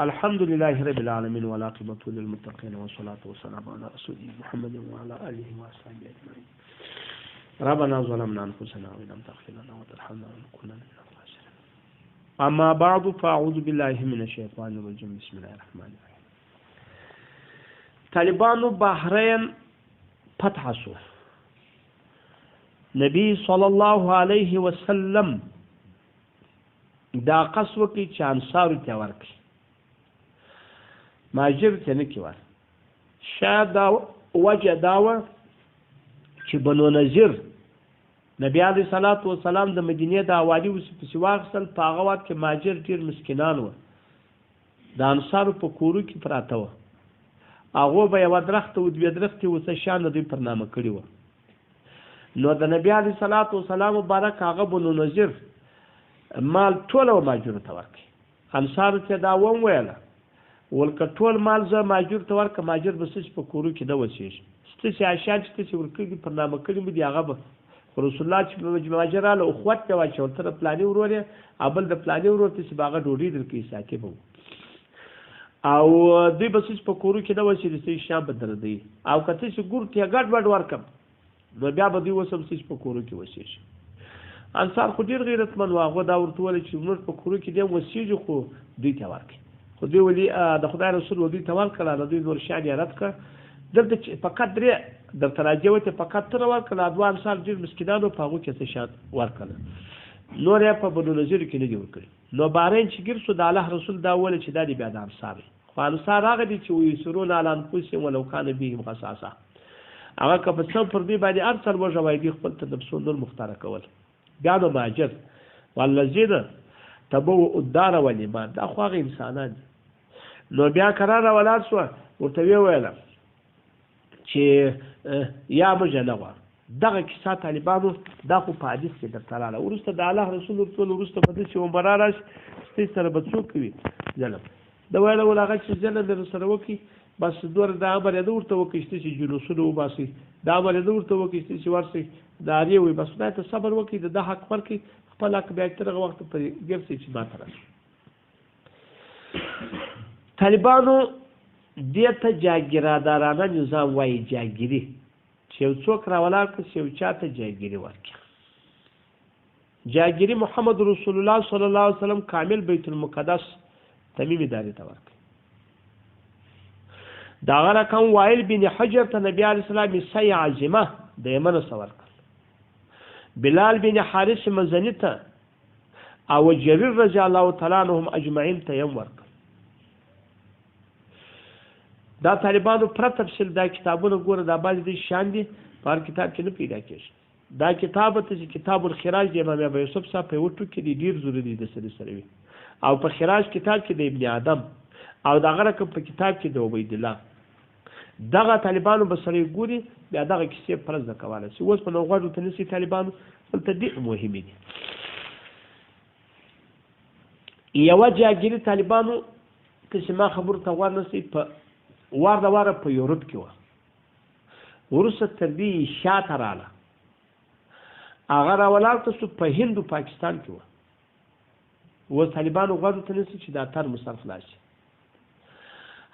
الحمد لله رب العالمين والعاقبة للمتقين والصلاة والسلام على رسوله محمد وعلى آله وصحبه أجمعين. ربنا ظلمنا أنفسنا وإن لم تغفر لنا وترحمنا لنكونن من الخاسرين. أما بعد فأعوذ بالله من الشيطان الرجيم. بسم الله الرحمن الرحيم. طالبانو بحرین فتح شو. نبی صلی الله علیه وسلم دا قصو کی چې انصارو ته ورکړي ماجر ته نه کیوار شاید دا وجه داوه چې بنو نذیر نبی علیه الصلاۃ والسلام د مدینه د اوالي وسپسی واغسل په هغه وخت کې ماجر ډیر مسکینان و د انصارو په کورو کې پراته و هغه به یو درخت او دوی درخت وسه شان دوی پرنامه کړی و نو د نبی علیه الصلاۃ والسلام مبارک هغه بنو نذیر مال ټول او ماجر ته ورکړي انصار ته دا وویله ولکه ټول مال زه ماجر ته ورکړم ماجر به څه په کورو کې نه وسیږي ستاسې اشیاء چې تاسې ورکړي پرنامه کړي مو دي هغه به رسول الله چې ماجر راله اخوت ته واچول ته د پلاني ورور یې بل د پلاني ورور ته چې به هغه ډوډۍ درکوي ساکي به او دوی به څه په کورو کې نه وسیږي څه شیان به درځي او که تاسې ګور ته ګډ وډ ورکړم نو بیا به دوی وسم څه په کورو کې وسیږي انصار خو ډېر غیرتمن و هغه دا ورته وویل چې موږ په کورو کې دی وسیږي خو دوی ته ورکړي خو دوی ولي د خدای رسول دوی ته ورکړه نو دوی نور شیان یې رد کړه دلته چې فقط درې درته راځي وته فقط تر ورکړه دوه انصار ډېر مسکینانو په هغو کې څه شیان ورکړه نور یې په بنو نذیر کې نه دي ورکړي نو بارین چې ګیر شو د الله رسول دا وویل چې دا دی بیا د انصار خو انصار هغه دي چې ویسرون علی انفسهم ولو کان بهم خصاصه هغه که په څه پر دوی باندې هر څه وژوی دي خپل ته د پسو نور مختاره کول بیا نو ماجر والذین تبوؤ الدار والایمان دا خو هغه انسانان دي نو بیا قراره ولاړ شو ورته ویله چې یا موږ نه غواړو دغه کیسه طالبانو دا خو په حدیث کې درته راغله وروسته د الله رسول ټول وروسته په داسې عمره راشي ستاسې سره به څوک کوي ظلم د ویله ول هغه چې ظلم در سره وکړي بس دوره دا امر یې ورته وکړي ستاسې جلوسونه وباسي دا امر یې ورته وکړي ستاسې ورسئ داري وي بس خدای ته صبر وکړي د حق ورکړي خپل حق بیا تر هغه وخته پورې ګرځي چې ماته راشي طالبانو دې ته جاګیرادارانه نظام وایي جاګیري چې یو څوک راولاړ کړي چې یو چاته جاګیري ورکړي جاګیري محمد رسول الله صلی الله علیه وسلم کامل بیت المقدس تمیمي داري ته ورکړي دا هغه رقم وائل بن حجر ته نبی علیه السلام سی عظیمه د یمن څخه ورکړل بلال بن حارث مزني ته او جرير رضی الله تعالی عنهم اجمعین ته یم ورکړل دا طالبانو پر تفصیل دا کتابونه ګوره دا باندې دي شان دي په هر کتاب کې نه پیدا کېږي دا کتاب ته چې کتاب الخراج د امام ابو یوسف صاحب په وټو کې ډیر ضروري دي د سره وي او په خراج کتاب کې د ابن آدم او دغه رقم په کتاب کې د عبید الله دغه طالبانو به سره ګوري بیا دغه کیسې پرز د کوله چې اوس په نوغړو ته نسی طالبانو ته ډېر مهمه دي یو جاګیري طالبانو چې ما خبر ته ورنسي په واره په یورپ کې و ورسره تر دې شاته رااله هغه راولاړ تاسو په هند او پاکستان کې و و طالبانو غواړي ته نسی چې دا تر مصرف لاشي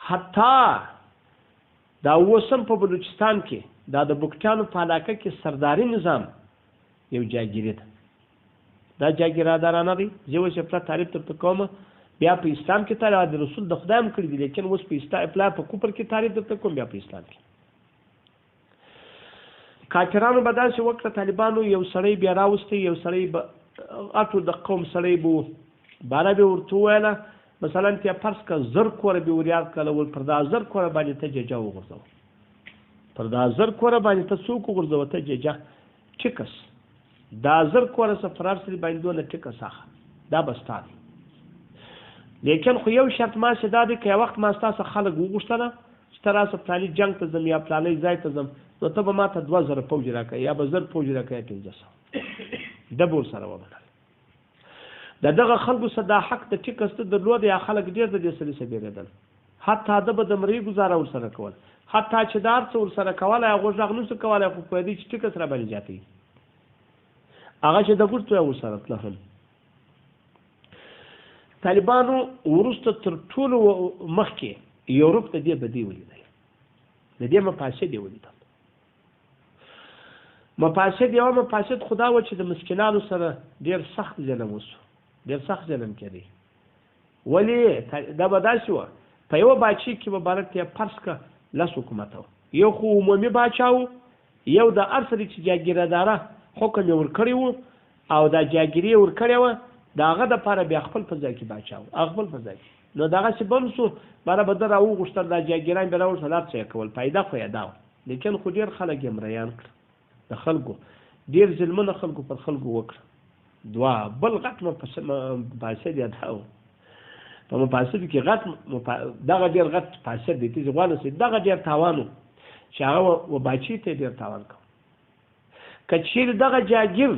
حتی دا وسم په بلوچستان کې دا د بوکټانو په علاقه کې سرداري نظام یو جاګیری ده دا جاګیرادارانه دي زه اوس په تعریف ته کوم بیا په اسلام کې تعالی د رسول د خدای هم کړی دي لیکن اوس په اسلام په کوپر کې تعریف ته کوم بیا په اسلام کې کافرانو به داسې وکړه طالبانو یو سړی بیا راوستی یو سړی به اټو د قوم سړی به باره به ورته وویله مثلا ته فرض کا زر کوره به وریاد کله ول پر دا زر کوره باندې ته ججا وغورځو پر دا زر کوره باندې ته څوک وغورځو ته ججا ټیکس دا زر کوره سفرار سره باندې دونه ټیکس اخا دا بستاني لیکن خو یو شرط ما شدا دی که وخت ما ستاسو خلک وغوښتنه چې تراسه پلاني جنگ ته ځم یا پلاني ځای ته ځم نو ته به ما ته 2000 فوج راکړې یا به 1000 فوج راکړې 1500 دبور سره ومنل دغه خلکو صدا حق د ټیکس ته درلود یا خلک ډیر د دې سره سبیریدل حتی د به د مری گزاره ور سره کول حتی چې دار څور سره کوله هغه ځغ نو څه کوله خو په دې چې ټیکس را باندې جاتي هغه چې د ګوتو ور سره تلل طالبانو وروسته تر ټولو مخکې یورپ د دې بدی ولیدل، د دې مفاسد یې ولیدل. مفاسد یو مفاسد خدا و چې د مسکینانو سره ډېر سخت ظلم وسو، ډېر سخت ظلم کړی. ولې دا به داسې وه په یوه باچي کې مبارک ته فرض که 10 حکومت و، یو خو عمومي باچا و، یو د هر څه چې جاګیرداره حکم یې ورکړی و او دا جاګیري یې ورکړې وه، د هغه دپاره بیا خپل په ځای کې باچا و، هغه خپل په ځای کې. نو دغسې بم سو باره به ده راوغوښتل دا جاګیران بیا راوغوښتل هر څه یې کول، فایده خو یې دا وه. لیکن خو ډېر خلک یې مریان کړه، د خلکو ډېر ظلمونه خلکو پر خلکو وکړه. دوه بل غټ مفاسد یې دا و، په مفاسدو کې غټ دغه ډېر غټ فاسد دی چې غواړم چې دغه ډېر تاوان و چې هغه و باچي ته ډېر تاوان کوو. که چیرې دغه جاګیر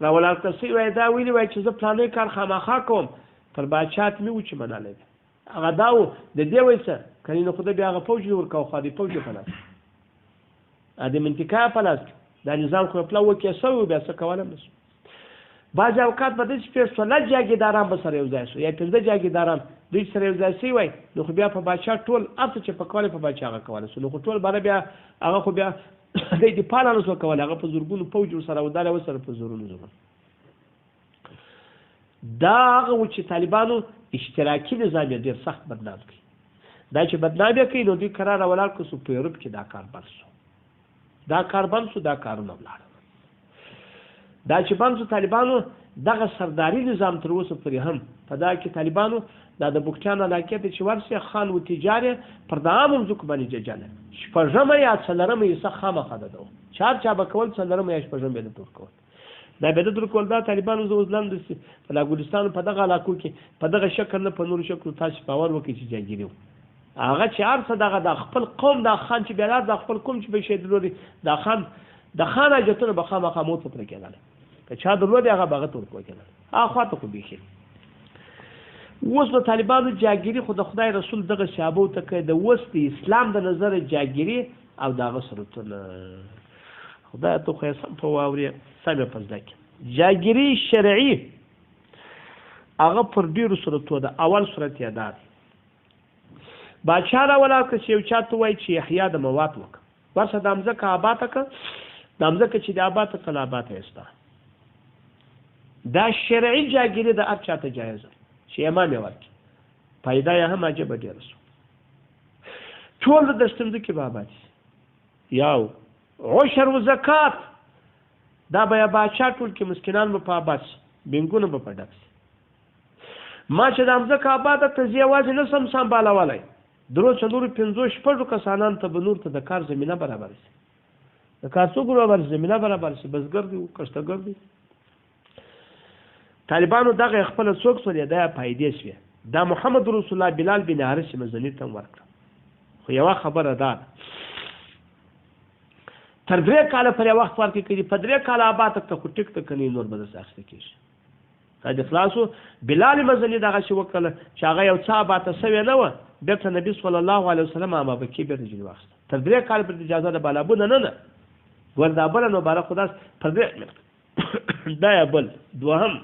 راولاړ کړه سوی وای دا ویلي وای چې زه پلانی کار خامخا کوم، پر باچات مې و چې منلی دی هغه دا و د دې وایي څه کنې نو خو ده بیا هغه فوج یې ورکوه، خو د فوج یې په لاس د منطقه په لاس دا نظام خو پله وکې سوی و بیا څه کولی نه شو. بعضې اوقات به داسې پېښ شوه 10 جاګیرداران به سره یو ځای شو یا 15 جاګیرداران دوی سره یو ځای شوي وای، نو خو بیا په باچا ټول هر څه چې په کولی په باچا هغه کولی شو، نو خو ټول باره بیا هغه خو بیا دی دفاع نه شو کولی، هغه په زرګونو فوج ورسره ودلی و سره په زرونو زرونو. دا هغه و چې طالبانو اشتراکي نظام یې ډېر سخت بدنام کړي. دا چې بدنام یې کوي نو دوی قرار ولاړ کړ سو په یورپ کې دا کار بند شو، دا کار بند شو، دا کارونه ولاړ. دا چې بند شو طالبانو دغه سرداري نظام تر اوسه پورې هم په دا کې طالبانو دا د بوکچان علاقې ته چې ورسې خان و تجار پر د عامو مځکو باندې ججله شپږمه یا څلورمه حصه خامخا ده ده چا به کول څلورمه یا شپږمه به ده تور کول. دا به ده تور کول دا طالبانو زه اوس لاندې په ګلستان په دغه علاقو کې په دغه شکل نه په نورو شکلو تاسې باور وکړئ چې جاګیري و هغه چې هر څه دغه د خپل قوم دا خان چې بیا د خپل قوم چې به شی درلودي دا خان حاجتونه به خامخا موت پرې کېدله، که چا درلودي هغه به هغه ته ورکول کېدل. هغه خوا ته خو بیخي اوس د طالبانو جاګیري خو د خدای رسول دغه صحابو ته کوي د اوس د اسلام د نظر جاګیري او د هغه څوصورتونه خدای ته خو یې سم په واورې سم یې په زده کړي. جاګیري شرعي هغه پر ډېرو صورتونو ده. اول صورت یې دا دی باچا راولاړ کړه چې یو چا ته وایي چې احیا د موات وکړه، ورسه دا مځکه آباده کړه، دا مځکه چې د آباده کړه آباده یې سته. دا شرعي جاګیري د هر چاته جایز ده چې امام یې ورکړي، پیدا یې هم عجبه ډېره شو. ټول د دشت مځکې به آباد شي، یو عشر و زکات دا به یې باچا ټول کې مسکینان به په آباد شي، بینګونه به په ډک شي. ما چې دا مځکه آباده کړه زه یوازې نه سم سمبالولی، 3 4 5 6 کسانان ته به نور ته د کار زمینه برابر شي. د کار څوک برابر شي؟ زمینه برابر شي، بزګر دی کښتګر دی. طالبانو دغه خپل څوک سولې دا فائدې شوې. دا محمد رسول الله بلال بن حارث مزنی ته ورکړه، خو یوه خبره ده تر 3 کاله پر وخت ورکړي کړي، په 3 کاله آباد ته خو ټیک ته کني نور به درس اخیستل کېږي. دا د خلاصو بلال مزنی دغه شی وکړه چې هغه یو څه آباد سوی نه و، بیرته نبی صلی الله علیه وسلم هغه بکې بیرته جوړ واخیسته. تر 3 کاله پر اجازه ده بالابونه نه ور دا بل نو بارک خداس پر دې دا یا بل دوهم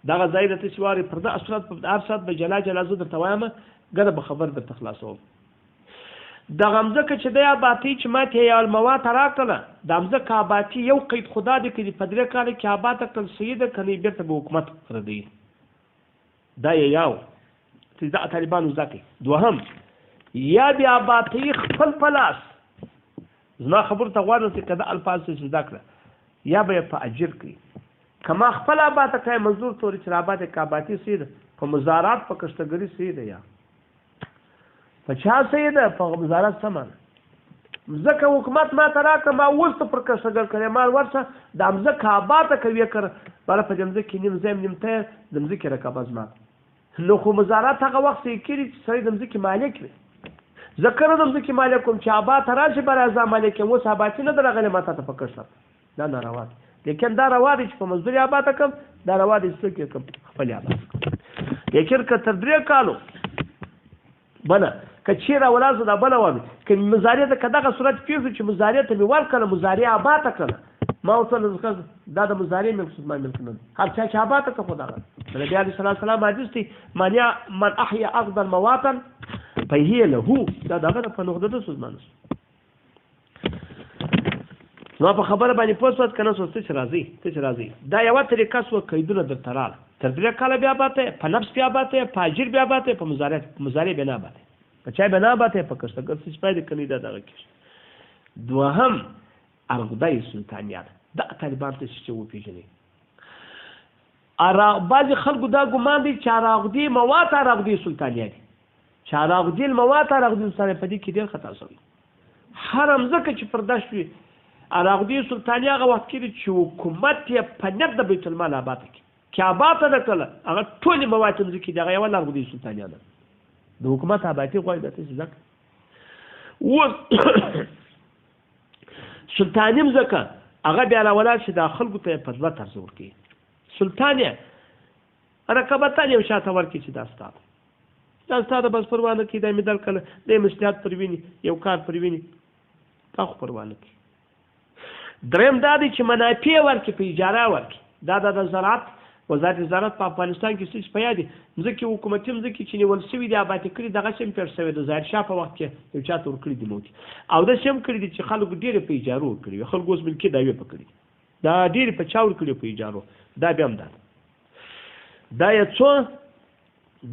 دغه ځای د تشواري پر د اثرات په ارشاد به جلا زو د توامه ګره به خبر د تخلاصو. د غمزه چې د آباتی چې ماته یا الموات راکړه د غمزه آباتی یو قید خدا دې کې په 3 کال کې آباد کړل سید کني بیرته به حکومت کړی دی. دا یو چې د طالبانو ځکه دوهم یا بیا آباتی خپل پلاس زما خبر ته غواړم چې کدا الفاظ څه ذکر یا به په اجر کې کما خپل آباد ته منظور توري چې آباد کاباتی سید په مزارات په کشتګری سید یا په چا سید په مزارات سامان ځکه حکومت ما تراکه ما وست پر کشتګر کړي ما ورڅ د امزه آباد کوي کړ بل په جمزه کې نیم زم نیمته د مزه رکاباز ما نو خو مزارات هغه وخت یې کړي چې سید د مزه مالک وي ذکر د مزه مالک کوم چې آباد راشي بر اعظم مالک مو صاحبات نه درغله ماته ته پکښه دا ناروا لیکن دا روا دي چې په مزدوري آباد کم دا روا دي چې کوم خپل آباد لیکن که تر 3 کالو بنا کچیرا ولازم دا بل وامي ک مزاریه ته کداغه صورت پیږي چې مزاریه ته ورکړه مزاریه آباد کړه ما ورته دا د مضارع ملک ما ملک نه هر چا چې آباد ته خو دغه نبی علیه الصلاة والسلام حدیث دی من احیا ارض المواطن فهي له دا دغه په نقطه د سوزمانس نو په خبره باندې پوسوت کنه سوسته چې راځي دا یو طریقه سو قیدونه در ترال تر دې کاله بیا باته په نفس بیا باته په اجر بیا باته په مضارع بنا باته په چا بنا باته په کښته څه پیدا کني دا دغه کې دوهم ارغدای سلطانیات دا طالبان ته چې و پیژني بعض خلکو دا ګمان دي چې راغدي موات راغدي سلطانیت چې راغدي موات راغدي سره په دې کې ډېر خطا شوی حرام زکه چې پرداش وي راغدي سلطانیت هغه وخت کې چې حکومت یې په نقد د بیت المال آباد کې آباد نه کړل هغه ټول موات ځکه دا یو راغدي سلطانیت د حکومت آبادی غوړي د څه ځکه و سلطانیم زکه هغه بیا راولای چې د خلکو ته په ځوات طرز ورکی سلطانیه رقابتان یو شاته ورکی چې دا ستاسو بس پروانه کې د مدل کله د مصلحت پرویني یو کار پرویني تاسو پروانه کې دریم دا دی چې منافع ورکی په اجاره ورکی دا د زراعت وزارت زراعت په افغانستان کې څه پیدا دي ځکه حکومت هم ځکه چې نیول شوی دی آباد کړی دغه شم پر شوی د ظاهر شاه په وخت کې یو چاته ور کړی دی موت او د شم کړی دي چې خلکو ډیره په اجاره ور کړی خلکو اوس ملکی دا وی پکړي دا ډیره په چاور کړی په اجاره دا بیا هم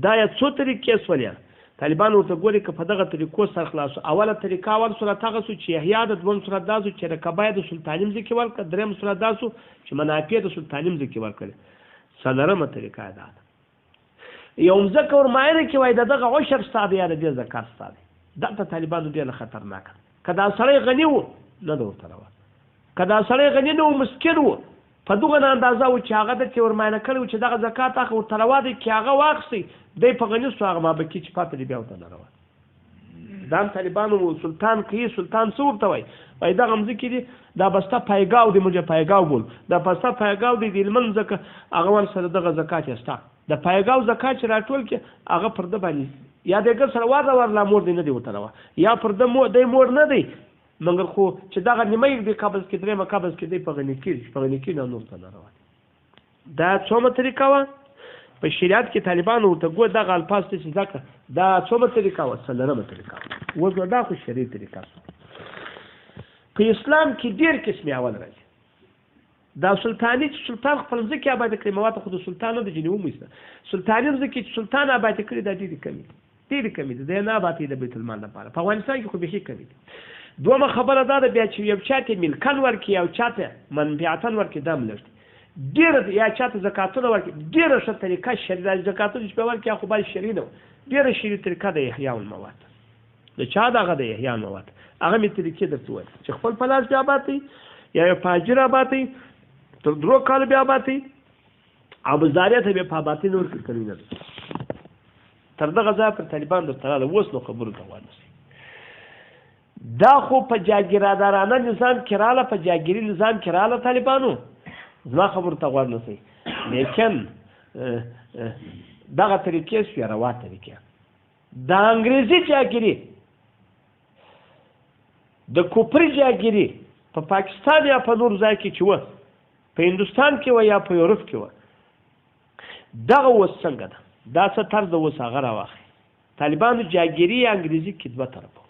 دا یا څو طریقې سولیا طالبان ورته ګوري که په دغه طریقو سره خلاص اوله طریقه اول صورت هغه سو چې احیا د دوم صورت داسو چې رکبای د سلطانیم ځکه ورک دریم صورت داسو چې منافع د سلطانیم ځکه ورکړي څلورمه طریقه ده یو ځکه ورماینه کې وای دغه عشر ستاد یا د زکات ستاد دا ته طالبانو ډیر خطرناک کدا سړی غنی وو نه دوته راو کدا سړی غنی نو مسکین وو په دغه اندازه و چې هغه د ورماینه کړو چې دغه زکات اخو تلواده کې هغه واخسي د په غنی سو هغه ما به کې چې پاتې دی بیا وته نه راو دا طالبانو سلطان کې سلطان څور ته وای دا غمزه کې دي دا بسته پایګاو دی موږ پایګاو بول دا بسته پایګاو دی د لمن زکه هغه ور سره دغه زکات استا د پایګاو زکات چې راټول کې هغه پر د باندې یا دغه سره ور لا مور دی نه دی وته راو یا پر د مور نه دی مګر خو چې دغه نیمه د قبض کې درېمه قبض کې دی په غنی کې نه نور ته نه راو دا څومره طریقه و په شریعت کې طالبانو ته ګو دغه الفاظ ته ځکه دا څومره طریقه و څلورمه طریقه و دا خو شریعي طریقه په اسلام کې ډېر قسمه اول راځي دا سلطانی چې سلطان خپل ځکه آباد کړی مواد خو د سلطان د جنوب مېسته سلطانیم ځکه چې سلطان آباد کړی د ډېر کمی دی نه آباد د بیت المال لپاره په افغانستان کې خو به کمی دی دومره خبره دا ده بیا چې یو چاته ملکن ورکی او چاته منفعتن ورکی دا ملشت ډیر یا چاته زکاتونه ورکی ډیر ښه طریقه شریعه زکاتونه چې په ورکی خو بل شریعه نو ډیر شریعه طریقه د احیاء المواد د چا دغه د احیاء المواد هغه می طریقې درته وایي چې خپل پلاس بیا باتي یا یو فاجر باتي تر درو کال بیا باتي او بزاریت به په باطن ور کې کوي نه تر دغه ځای پر طالبان د تراله وس نو خبرو کوي دا خو په جاګیرادارانه نظام کراله په جاګیري نظام کراله طالبانو زما خبر ته غوړ نسی لیکن دغه طریقې سو روا طریقې د انګریزي جاګیري د کوپری جاګیري په پاکستان یا په نور ځای کې چې و په هندستان کې و یا په یورپ کې و دغه وس څنګه ده دا څه طرز د وس هغه راوخی طالبانو جاګیري انګریزي کې دوه طرفه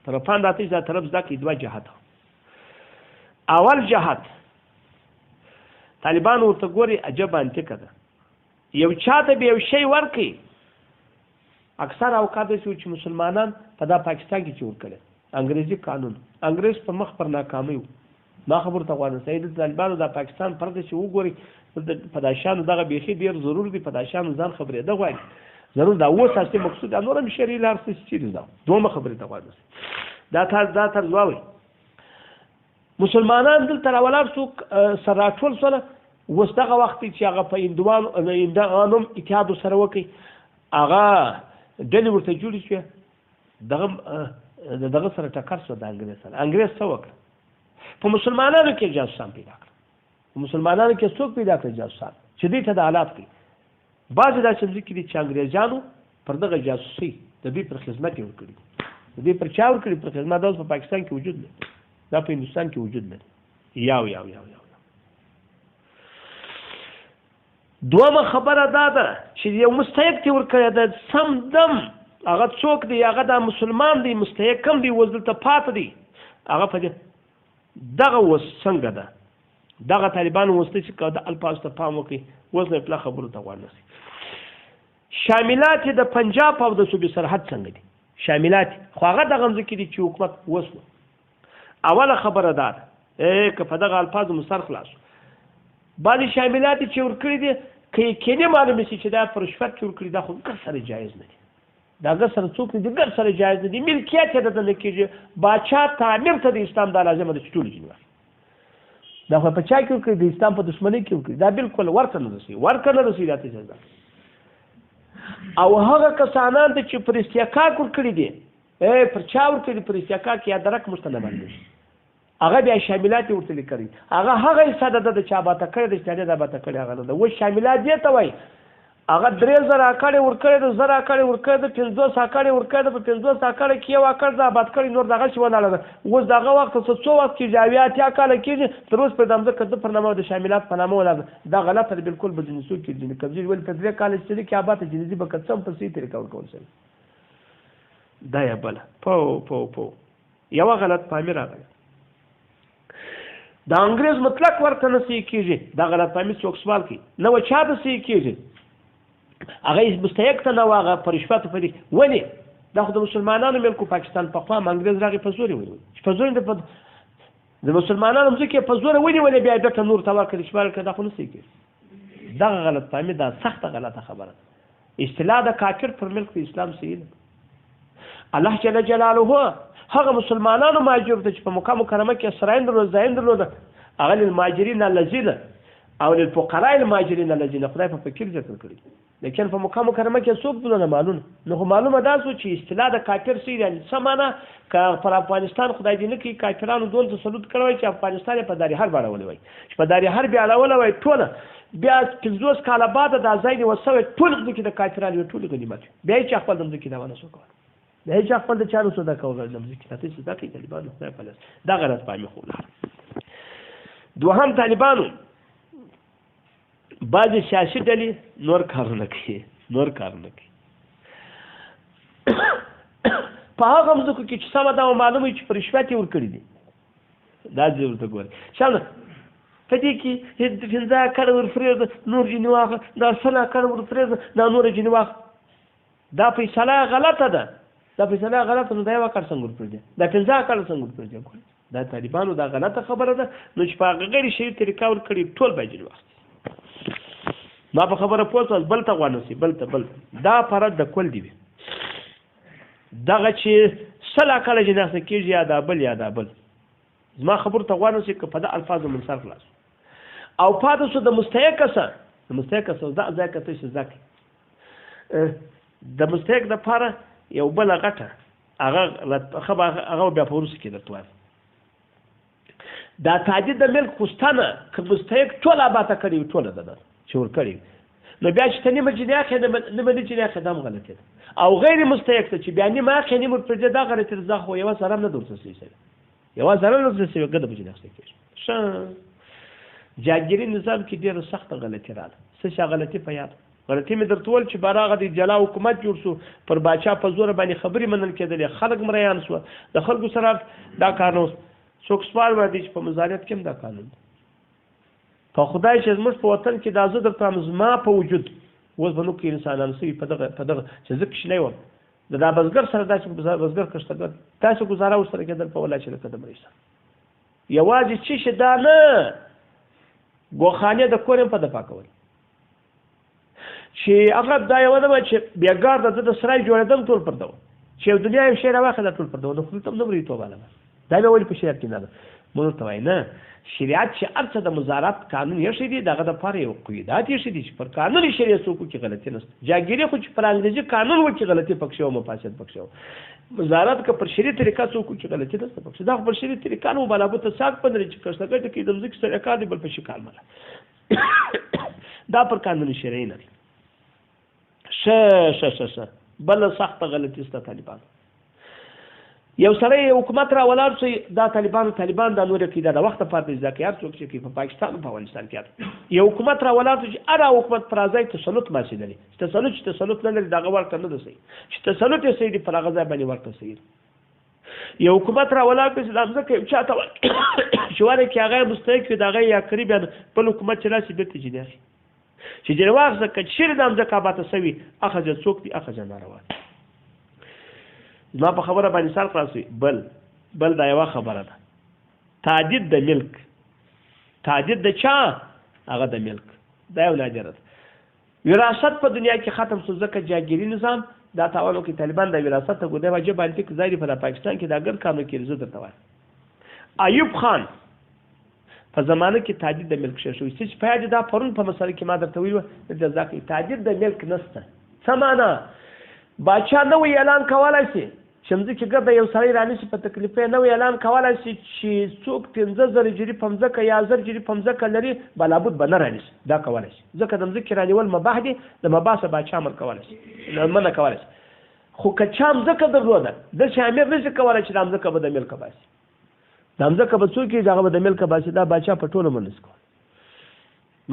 طرفان راته ځا طرف ځکه دوه جهات اول جهات طالبان ورته ګوري عجب انتقه ده یو چاته به یو شی ورکي اکثر اوقات چې مسلمانان په دا پاکستان کې چور کړي انګریزي قانون انګریز په مخ پر ناکامي ما خبر ته غواړم سید طالبانو دا پاکستان پرده چې وګوري په داشانو دغه بيخي ډیر ضرور دی په داشانو ځان خبره ده غواړي ضرور دا و ساسي مقصود انور هم شری لار څه چیز دا دوه خبره ته غواړم دا تر زواوي مسلمانان دل تر اولار سو سراټول سره وستغه وخت چې هغه په اندوانم اتحاد سره وکي هغه د ورته جوړ شي دغه سره ټکر شو د انګريز څه وکړ په مسلمانانو کې جاسوسان پیدا کړ په مسلمانانو کې څوک پیدا کړ جاسوسان چې دې ته د حالات کې بعض دا چې ذکر دي چې انګريزانو پر دغه جاسوسي د دې پر خدمت یې وکړي د دې پر چا ورکړي پر خدمت د په پاکستان کې وجود نه دا په هندستان کې وجود نه یو دومه خبره دا ده چې یو مستحق ته ورکړی ده سم دم هغه څوک دی هغه دا مسلمان دی مستحق کم دی اوس دلته پاتې دی هغه په دغه اوس څنګه ده دغه طالبان اوس چې د الفاظو ته پام وکړي اوس نه پله خبرو ته غوږ نسي شاملات د پنجاب او د صوبې سرحد څنګه دي شاملات خو هغه دغه ځکه دي چې حکومت وسو اوله خبره ده که په دغه الفاظو مستر خلاص باندې شاملات چې ورکړي دي کې معلومه شي چې دا پر رشوت کې ورکړي دا خو ګر سره جایز نه دي دا ګر سره څوک نه دي ګر سره جایز نه دي ملکیت یې د نه کېږي باچا تعمیر ته د اسلام دا لازمه ده چې ټول جنوب دا خو په چا کې ورکړي د اسلام په دشمنۍ کې ورکړي دا بالکل ورته نه رسي دا ته جزا او هغه کسانان ته چې پر استحقاق ورکړي دي پر چا ورکړي پر استحقاق یا درک مستند باندې هغه بیا شاملات ورته لیکلي هغه ساده د چا باته کړی د اشتراک د باته کړی هغه نه و شاملات دي ته وای هغه 3000 اکړې ورکړي د 1000 اکړې ورکړي د 500 اکړې ورکړي د 500 اکړې کې یو اکړ د آباد کړي نور دغه شی ونه لږ اوس دغه وخت څه وخت کې جاویات یا کال کې تر اوس په دمزه کده پر نامه د شاملات په نامه ولا دا غلطه بالکل بدنسو کې د کبجی ول په 3 کال چې کې آباد جنزي به قسم په سي طریقه ورکول شي دا یا بل پو یو غلط فهمي راغلی دا انګريز مطلق ورته نسی کیږي دا غلط فهمي څوک سوال کوي نو چا د سی کیږي هغه مستحق ته نه واغه پرشپات پدې ولې دا خو د مسلمانانو ملک پاکستان په خوا انګريز راغی په زور وي په زور د مسلمانانو ځکه په زور ولې بیا د نور تور کړي شمال کړه خو نسی کیږي دا غلط فهمي دا سخت غلطه خبره اصطلاح د کافر پر ملک اسلام سید الله جل جلاله هغه مسلمانانو ماجر ته چې په مکه مکرمه کې اسرائیل درلود هغه الماجرین الذين او للفقراء الماجرین الذين خدای په فکر ذکر کړی لیکن په مکه مکرمه کې څوک دونه معلومه نو معلومه ده چې اصطلاح د کافر سي یعنی سمانه ک پر افغانستان خدای دې نه کې کافرانو دون تسلط کړوي چې افغانستان په داري حرب اړولې وي چې په داري حرب اړولې وي ټول بیا 50 کال بعد د ځای وسوي ټول د کافرانو ټول غنیمت بیا چې خپل دمځ کې دا ونه سو کوي د هیڅ خپل د چارو سودا کول د مځکه ته څه دقیق طالبانو خدای په لاس دا غلط فهمي خو دوهم طالبانو بعضی سیاسي ډلې نور کارونه کوي په هغه ځکه چې سم دا معلومه چې پر رشوت ورکړي دي دا ضرورت ګوري شاله په دې کې د فنځه کړه ورفریز نور جنواخه دا سلا کړه ورفریز دا نور جنواخه دا فیصله غلطه ده دا فیصله غلطه نه دی وکړ څنګه ورپرځي دا فنځه کړه څنګه ورپرځي دا طالبانو دا غلطه خبره ده نو چې په غیر شی طریقه ورکړي ټول به جنواخه ما په خبره پوښتل بل ته غوانوسی بل دا فرض د کل دی دغه چې سلا کله جناسه کیږي یا دا بل زما خبر ته غوانوسی که په د الفاظو منصرف لاس او پاتې سو د مستحق دا ځکه ته څه ځکه د مستحق د پاره یو بل غټه هغه بیا په ورس کې درته دا تحدیددملک خوستانه که مستحق ټول آباته کړي ټول ده چې ور کړی نو بیا چې تنه مجنه اخی نه مدي چې اخی دام غلطه او غیر مستحق چې بیا نه ما اخی نه پر دا غلطه زه خو یو سره نه درته سي یو سره نه درته سي کده مجنه اخی کې جاګیري نظام کې ډیره سخت غلطه رااله څه غلطي په یاد غلطي مې درتول چې باراغه د جلا حکومت جوړ شو پر باچا په زور باندې خبري منل کېدل خلک مریان شو د خلکو سره دا قانون څوک سوال ودی چې په مزاریت کې دا قانون په خدای چې زموږ په وطن کې د ازادر تامزما په وجود اوس بنو کې انسانان سي په دغه چې ځکه شنه و دا بزګر سره داسې بزګر کښته تاسو گزاره وسره کېدل په ولا چې قدم رئیس یوازې چې شدا نه ګوخانه د کورم په دفاع کول چې هغه دا یو نه چې بیګار د سرای جوړېدم ټول پر دو چې دنیا یو شی راوخه ټول پر دو نو خپل تم نه ورې توبه نه دا به ولې په شریعت کې نه مونږ ته وای نه شریعت چې ارڅه د مزارات قانون یې شې دي دغه د پاره یو قیدات یې شې دي چې پر قانوني شریعت څوک کې غلطي نشته جاګیري خو چې پر انګریزي قانون وکي غلطي پکښه او مفاسد پکښه مزارات که پر شریعت طریقه څوک چې غلطي نشته پکښه دا پر شریعت طریقه نو بلابه ته ساق پندري چې کښته کې د مزک سره کار دی بل په شکل مله دا پر قانوني شریعت نه ش بل سخت غلطي است طالبان یو سړی حکومت را ولاړ شي دا طالبان دا نور کې دا د وخت پاتې ځکه هر څوک چې په پاکستان او په افغانستان کې یو حکومت را ولاړ شي هر حکومت پر ځای تسلط ماسي لري تسلط نه لري دغه ورته نه دي چې تسلط یې سي په هغه ځای باندې ورته سي یو حکومت را ولاړ شي د ځکه چاته شواره کې هغه مستحق دغه یا قریب په حکومت چې راشي به تجدي چې جنواغ ځکه چې د ځکه باته سوي اخذ څوک دي اخذ ناروا ما په خبره باندې سال خلاصوي بل دا یو خبره ده تحدید د ملک تحدید د چا هغه د ملک دا یو نادره ده وراثت په دنیا کې ختم شو ځکه جاګیري نظام دا تاوانو کې طالبان د وراثت ته ګوډه واجب باندې کې ځای په پاکستان کې دا ګر قانون کې رضا درته وایي ایوب خان په زمانه کې تحدید د ملک شوی چې په دا پرون په مسله کې ما درته ویل د ځکه تحدید د ملک نشته سمانه باچا نو اعلان کولای شي شمزه کې ګرځي یو سړی رانی شي په تکلیفې نو اعلان کولای شي چې څوک 15000 جری پمځکه یا 1000 جری پمځکه لري بلابود بنه رانی شي دا کولای شي ځکه د مځکه رانیول مباح دي د مباحثه باچا عمل کولای شي منه کولای شي خو که چا مځکه درلوده د شامل نشي کولای چې د مځکه به د ملک باسي د مځکه به څوک یې هغه به د ملک باسي دا باچا په ټوله منځ کو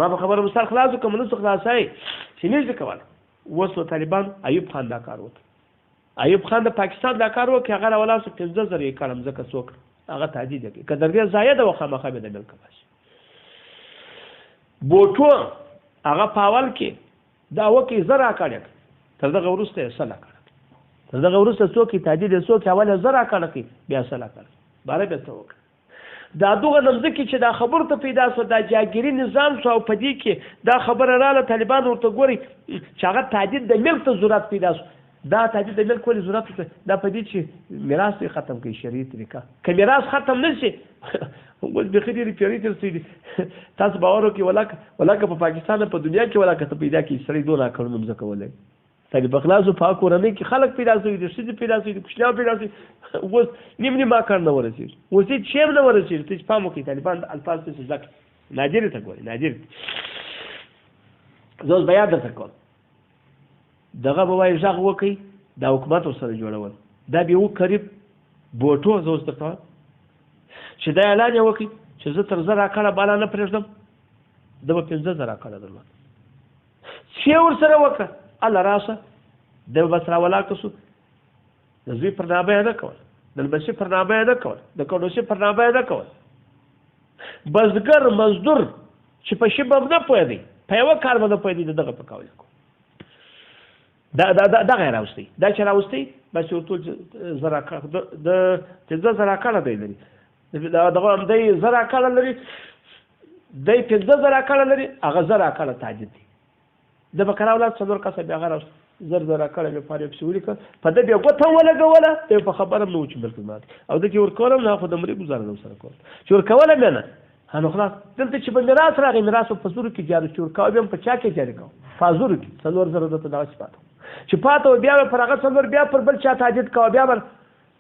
ما په خبره مستر خلاصو کوم نو خلاصای چې نشي کولای وسو طالبان ایوب خان دا کار وکړ ایوب خان د پاکستان دا کار وکړ هغه ولا 15000 کلم ځکه څوک هغه تهدید کوي کله دې زاید او خامخا به د ملک باسي بوټو هغه پاول کې دا وکي زرا کړک تر دغه ورسته سلا کړک تر دغه ورسته څوک تهدید څوک اوله زرا کړک بیا سلا کړک باره به څوک دا دغه نمځکه چې دا خبر ته پیدا شو دا جاګیري نظام شو او په دې کې دا خبره رااله طالبان ورته ګوري چې هغه تهدید د ملک ته ضرورت پیدا شو دا تهدید د ملک ولې ضرورت دا په دې چې میراث ختم کوي شرعي طریقه که میراث ختم نشي اوس به خدي ریپیری تر سي تاسو باور وکړئ ولکه په پاکستان په دنیا کې ولکه ته پیدا کی سړی دوه کړو مزه کولای طالب اخلاص او پاکورنه کې خلک پیدا شوی دي شې پیدا شوی دي کوشنه پیدا شوی اوس نیم ما کار نه ورسېږي اوس چې شیم نه ورسېږي ته پامو کې طالبان الفاظ څه ځک نادر ته ګوري نادر زوز بیا درته کوم دغه به وای ځغ وکي دا حکومت سره جوړول دا به و قریب بوټو زوز درته چې دا اعلان وکي چې زه تر زرا کړه بالا نه پرېږدم د 15000 کړه درلود څه ور سره وکړه الله راسه د بسرا ولا کسو د زوی پر نابه نه کول د بشي پر نابه نه کول د کونوشي پر نابه نه کول بزګر مزدور چې په شی بم نه پوهېدی په یو کار باندې پوهېدی دغه په کول کو دا غیر اوستي دا چې راوستي بس یو ټول زرا کړه د زرا کړه دی لري دغه هم دی زرا کړه لري دی 15000 کړه لري هغه زرا کړه تاجد دی د بکر اولاد څلور کسه بیا غره زر کړه په فارق شولې ک په دې یو غوته ولګوله ته په خبره نو چې بلکې مات او د کې ور کولم نه خو د مری گزار نو سره کول چې ور کوله نه هنو خلاص دلته چې په میراث راغی میراث په فزور کې جاري چور کاو بیا په چا کې جاري کاو فازور کې څلور زره د دغه شپاته چې پاته بیا پر هغه څلور بیا پر بل چا تاجد کاو بیا بل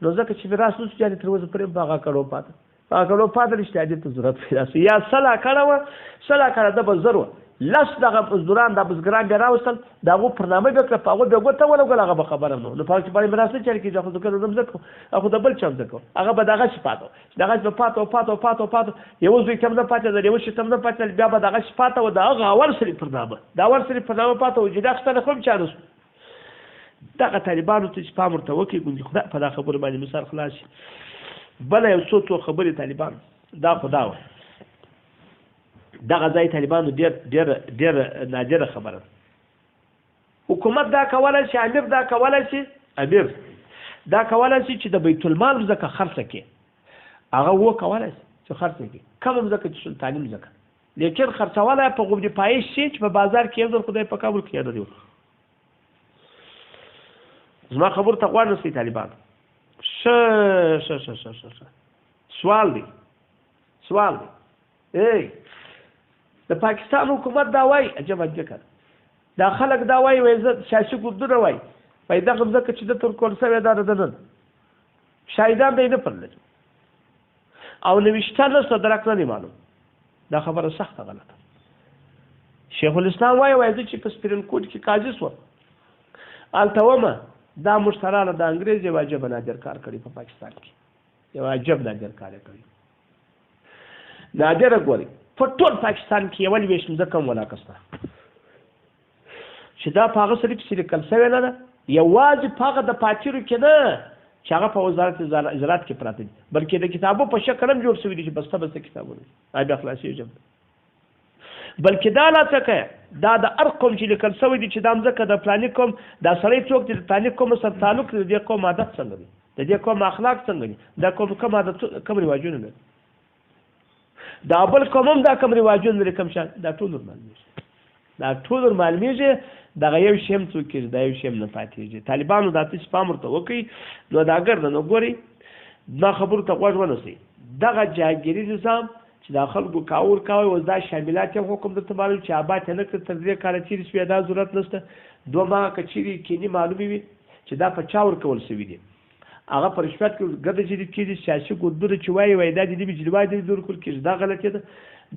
نو ځکه چې میراث اوس جاري تر وځ پر هغه کړو پاته رښتیا دې ته ضرورت پیدا شي یا سلا کړه د بزرو لس دغه بزدوران د بزګران بیا راوستل دغه برنامه به کړ په هغه به ګوته ولګل هغه به خبره نو په کې باندې میراث چر کې ځکه ځکه زم زکو هغه د بل چم زکو هغه به دغه شپاته دغه په پاتو یو ځای تم نه پاتې دی یو شي تم نه پاتې بیا به دغه شپاته و دغه اول سری برنامه دا اول سری برنامه پاتو چې دا څه کوم چارو دغه طالبانو ته چې پام ورته وکي ګوندې خدای په دا خبره باندې مثال خلاص بل یو څو خبرې طالبان دا خدا و دغه ځای طالبانو ډېر نادره خبره حکومت دا کولای شي امیر دا کولای شي چې د بیت المال زکه خرڅ کړي هغه و کولای شي چې خرڅ کړي کوم زکه چې تعلیم زکه لیکن خرڅواله په غوډي پایش شي چې په بازار کې یو خدای په کابل کې دی زما خبر ته غواړم سي طالبان سوال دی د پاکستان حکومت دا وای عجب ذکر دا خلک دا وای عزت شاشي ګردونه وای پیدا کوم ځکه چې د ترکول سره دا ددن شایدان دی نه پرل او نوښتل صدرک نه معلوم دا خبره سخته غلطه شیخ الاسلام وای چې په سپرین کوډ کې قاضي سو التومه دا مشترانه د انګریز یو عجب نادر کار کړی په پاکستان کې یو عجب نادر کار کړی نادر ګوري په ټول پاکستان کې یو لويش مځکه ولاکسته چې دا په هغه سره چې لیکل شوی نه ده یوازې په هغه د پاتیرو کې نه چې هغه په وزارت زراعت کې پراته دي بلکې د کتابو په شکل هم جوړ شوي دي چې بسته کتابونه دا بیا خلاصېږي بلکې دا لا څه دا د هر قوم چې لیکل شوی دي چې دا مځکه د فلاني قوم دا سړی څوک دی د فلاني قوم سره تعلق دی د دې قوم عادت څنګه دی د دې قوم اخلاق څنګه دي دا قوم کوم عادت کوم رواجونه لري دا بل قوم هم دا کوم رواجونه لري کوم شان دا ټول معلومیږي دا ټول معلومیږي دغه یو شی هم څوک کېږي دا یو شی هم نه پاتېږي طالبانو دا تاسو پام ورته وکړئ نو دا ګرځنه نو ګوري دا خبرو ته غوږ ونیسئ دغه جاګیري نظام چې دا خلکو کاور کوي اوس دا شاملات یې حکم درته معلوم چې آباد یې نه کړ تر دې کاله چیرې شوې دا ضرورت نشته دوه ماهه که چیرې کینی معلومې وي چې دا په چا ورکول شوي دي هغه په رشوت کې ګډه جدید کېږي سیاسي ګوندونه چې وایي دا د دې جلوه دې ورکول کېږي دا غلطي ده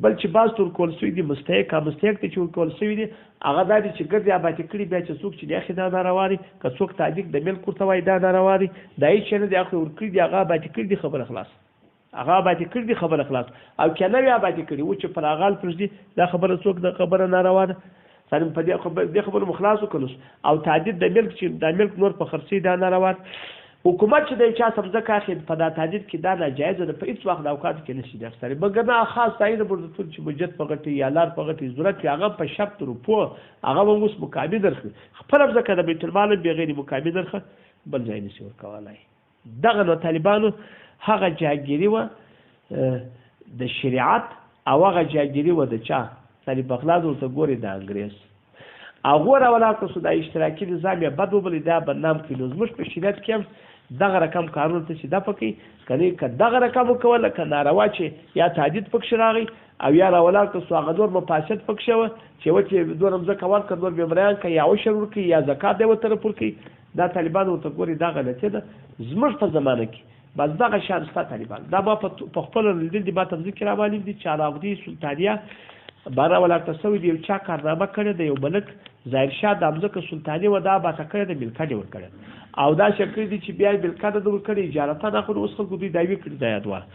بل چې بعض ورکول شوي دي مستحق ته چې ورکول شوي دي هغه دا دي چې ګرد آبادي کړي بیا چې څوک چې د اخې دا ناروا دي که څوک تعدیق د ملک ورته وایي دا ناروا دي دا هېڅ شی نه دي هغه ورکړي دي هغه آبادي کړي دي خبره خلاص هغه آبادي کړي دي خبره خلاص او که نه وي آبادي کړي و چې پر هغه پرېږدي دا خبره څوک د خبره ناروا ده سالم په دې خبرو مخلاص وکړو او تعدید د ملک چې د ملک نور په خرڅي دا ناروا حکومت چې د چا سمځکه اخی په دا تعدید کې دا ناجایز ده په هیڅ وخت د اوقاتو کې نشي د اخستري مګر نه خاص تعین برده چې بجټ په غټي یا لار په غټي ضرورت هغه په شرط روپو هغه اوس مقابل درخه خپل ځکه د بیت المال به غیر مقابل درخه بل ځای نشي ورکولای دغه نو طالبانو هغه جاګيري و د شریعت او هغه جاګيري و د چا طالب بغلاد ورته ګوري د انګريز هغه راولاته سو د اشتراکي نظام یا بد وبلی دا بدنام کړي زموږ په شریعت کې دغه رقم قانون ته چې دا پکې کني که دغه رقم وکول که ناروا چې یا تعدید پکې راغی او یا راولاته سو هغه دور مفاسد پکې و چې و چې دور مزه کول کډور به بیان کوي یا وشر ورکي یا زکات دی وتر پورکي دا طالبان ورته ګوري دا غلطه ده زموږ په زمانه کې بس دغه شان ستا طالبان دا په خپل لیدل دي با تذکر عوالم دي چې علاقدي سلطانیه بارا ولاته سوي دی چا کارنامه کړی د یو ملک ظاهر شاه د امزکه سلطانی و دا باته کړی د ملکه دی ور کړی او دا شکل دي چې بیا ملکه د ور کړی اجارته نه خو اوس خلکو دی دایوي کړی دا یادوار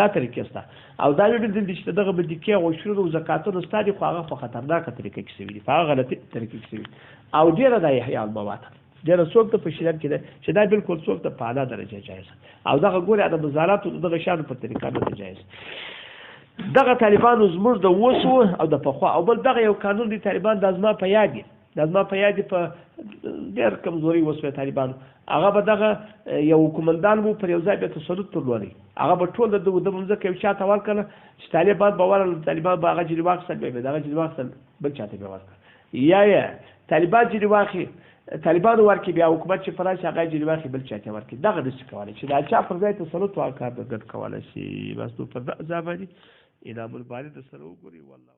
دا طریقې ستا او دا ویل دي چې دغه بل دکې او شروع او زکاتونو ستاري خو هغه په خطرناکه طریقې کې سوي دي په غلطي طریقې کې سوي او ډیره د احیا الموات ډیره څوک ته په شریعت کې ده چې دا بالکل څوک ته په اعلی درجه جایز او دغه ګوري د وزارت دغه شان په طریقه نه جایز دغه طالبانو زموږ د وسو او د پخوا او بل دغه یو قانون دی طالبان د ازما په یاد دي د ازما په یاد په ډېر کمزوري وسو طالبان هغه به دغه یو کومندان وو پر یو ځای به تسلط ترلوري هغه به ټول د مځکه یو چاته ورکړه چې طالبان به ورل طالبان به هغه جری واخصل به دغه جری واخصل بل چاته به ورکړه یا طالبان جری واخي طالبان ورکي بیا حکومت چې فرانسې هغه جری واخي بل چاته ورکي دغه د څه کولای چې دا چا پر ځای تسلط ورکړه د ګډ کولای شي بس نو پر ځابري انعام الباری د سره وګوري والله